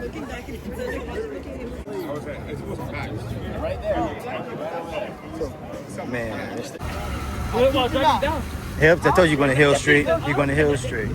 looking back and Right there. Man, it's the... Down. Yep, I told you you're going to Hill Street. You're going to Hill Street.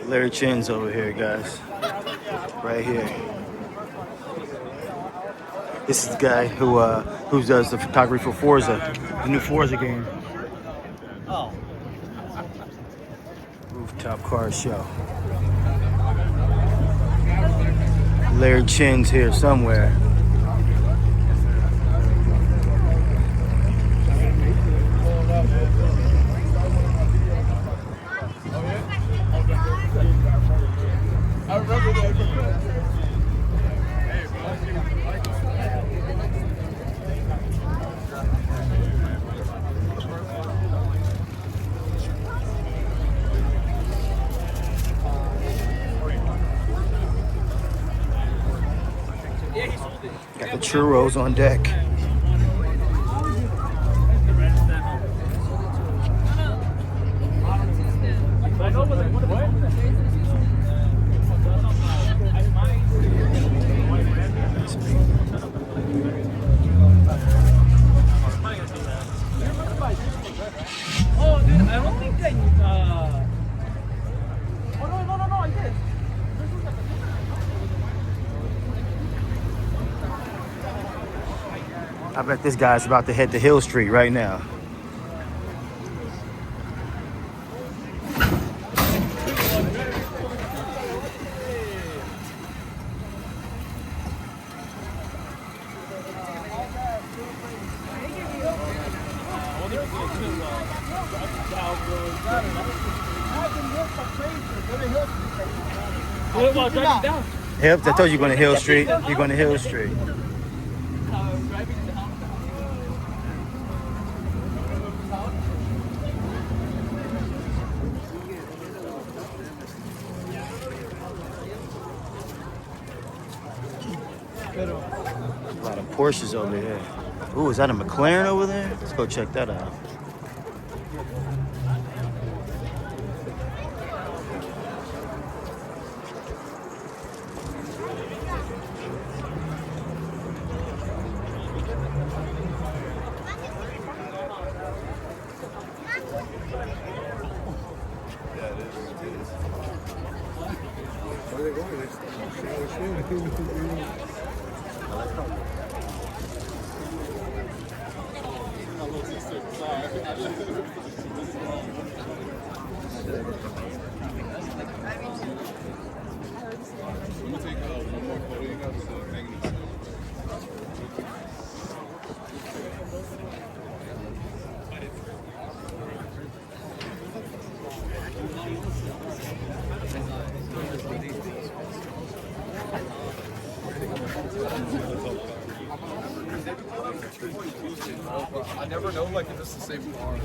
Larry Chin's over here, guys. Right here. This is the guy who does the photography for Forza, the new Forza game. Oh. Rooftop car show. Larry Chin's here somewhere. Got the churros on deck. Oh, dude, I don't think I. Oh, no, I did. I bet this guy's about to head to Hill Street right now. Down. Yep, I told you you're going to Hill Street. You're going to Hill Street. A lot of Porsches over here. Ooh, is that a McLaren over there? Let's go check that out. I never know like if it's the same car.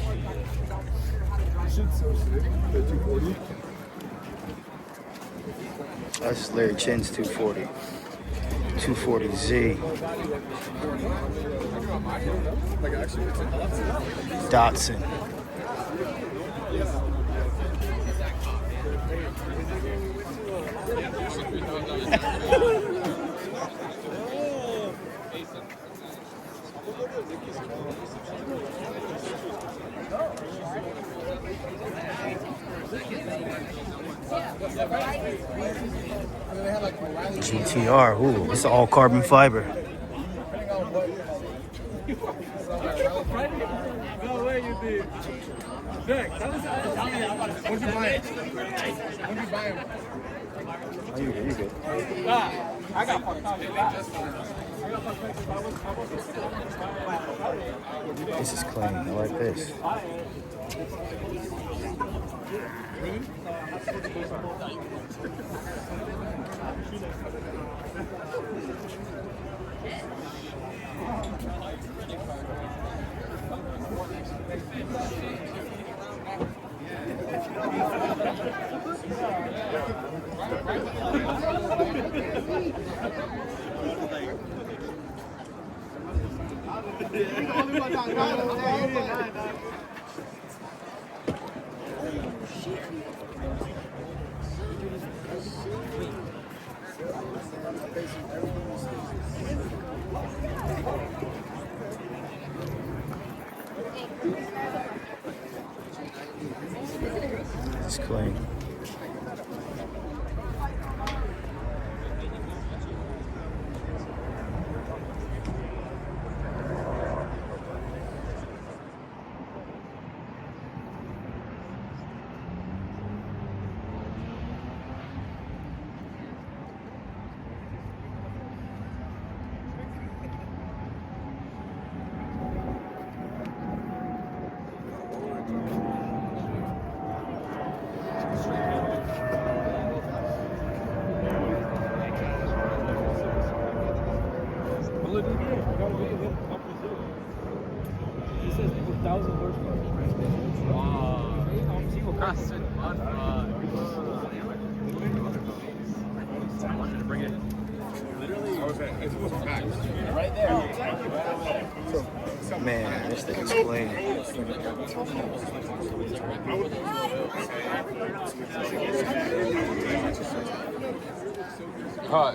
This shit's so sick. The 240. That's Larry Chin's 240. 240Z. Like actually it's a Datsun. GTR, ooh, it's all carbon fiber. No way you did. Vic, that was What'd you buy? What'd you buy him? Oh, you good, you good. Ah. This is clean. I like this. It's clean. He says 1,000 horsepower. Wow. Single cross in mud. I wanted to bring it. Literally. It wasn't back. Right there. Man, this thing is clean.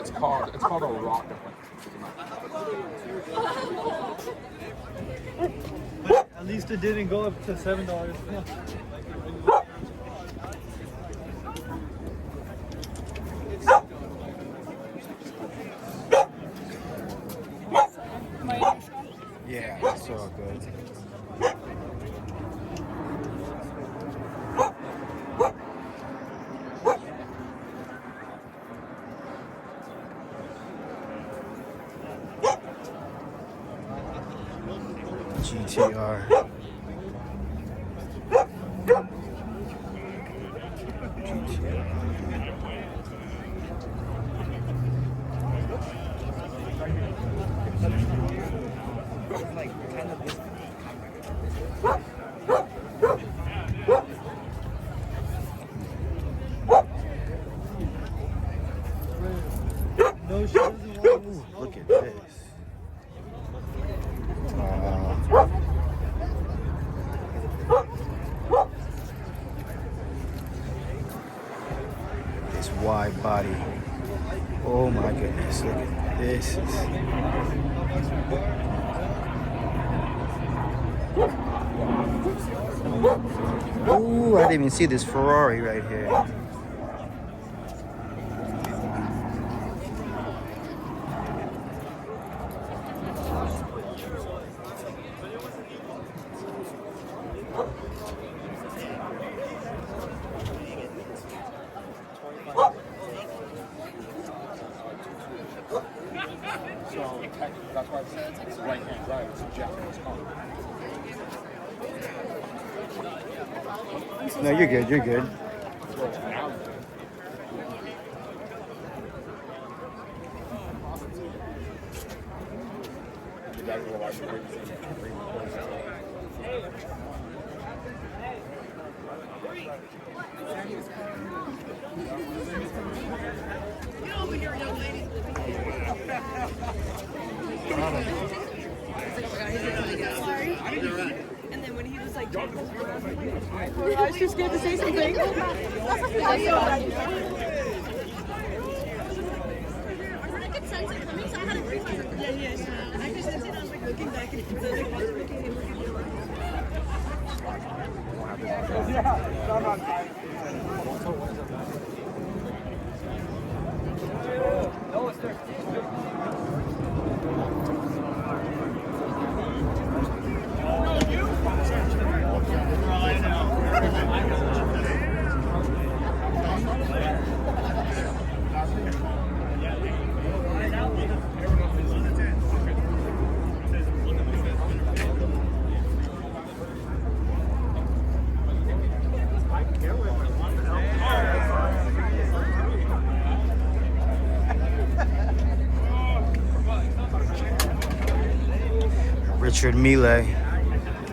It's called a rocket. At least it didn't go up to $7. Yeah, it's all good. GTR. No, she doesn't want Ooh, look at this. This wide body. Oh my goodness, look at this. Ooh, I didn't even see this Ferrari right here. So that's why it's right-hand drive. It's a Japanese car. No, you're good, you're good. Sorry. And then when he was like, I was too scared to say something. Are I could sense it coming, so I had to brief myself. Yeah. I could sense it. I was like looking back and it's like I was looking and Richard Mille,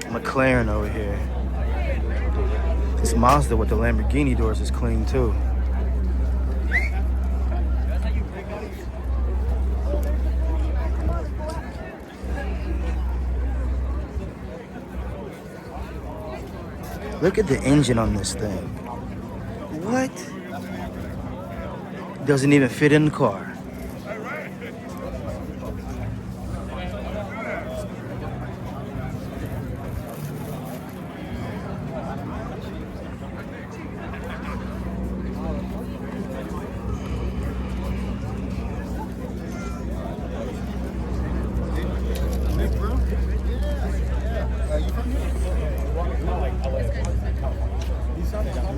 McLaren over here. This Mazda with the Lamborghini doors is clean too. Look at the engine on this thing. What? Doesn't even fit in the car.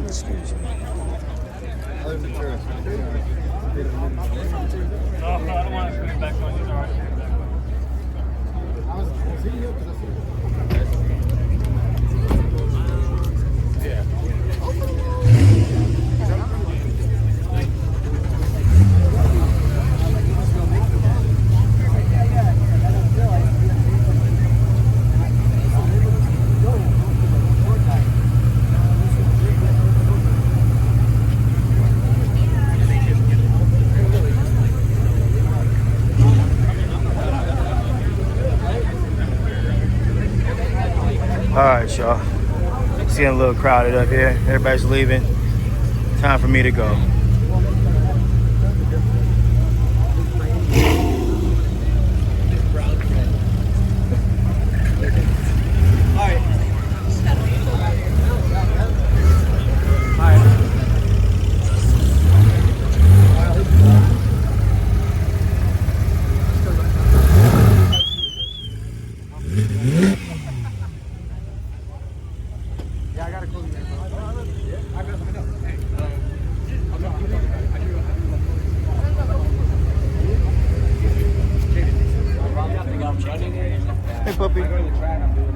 Excuse me. Oh, I don't want to put it back on. He's already put it back All right, y'all. It's getting a little crowded up here. Everybody's leaving. Time for me to go. Hey, puppy.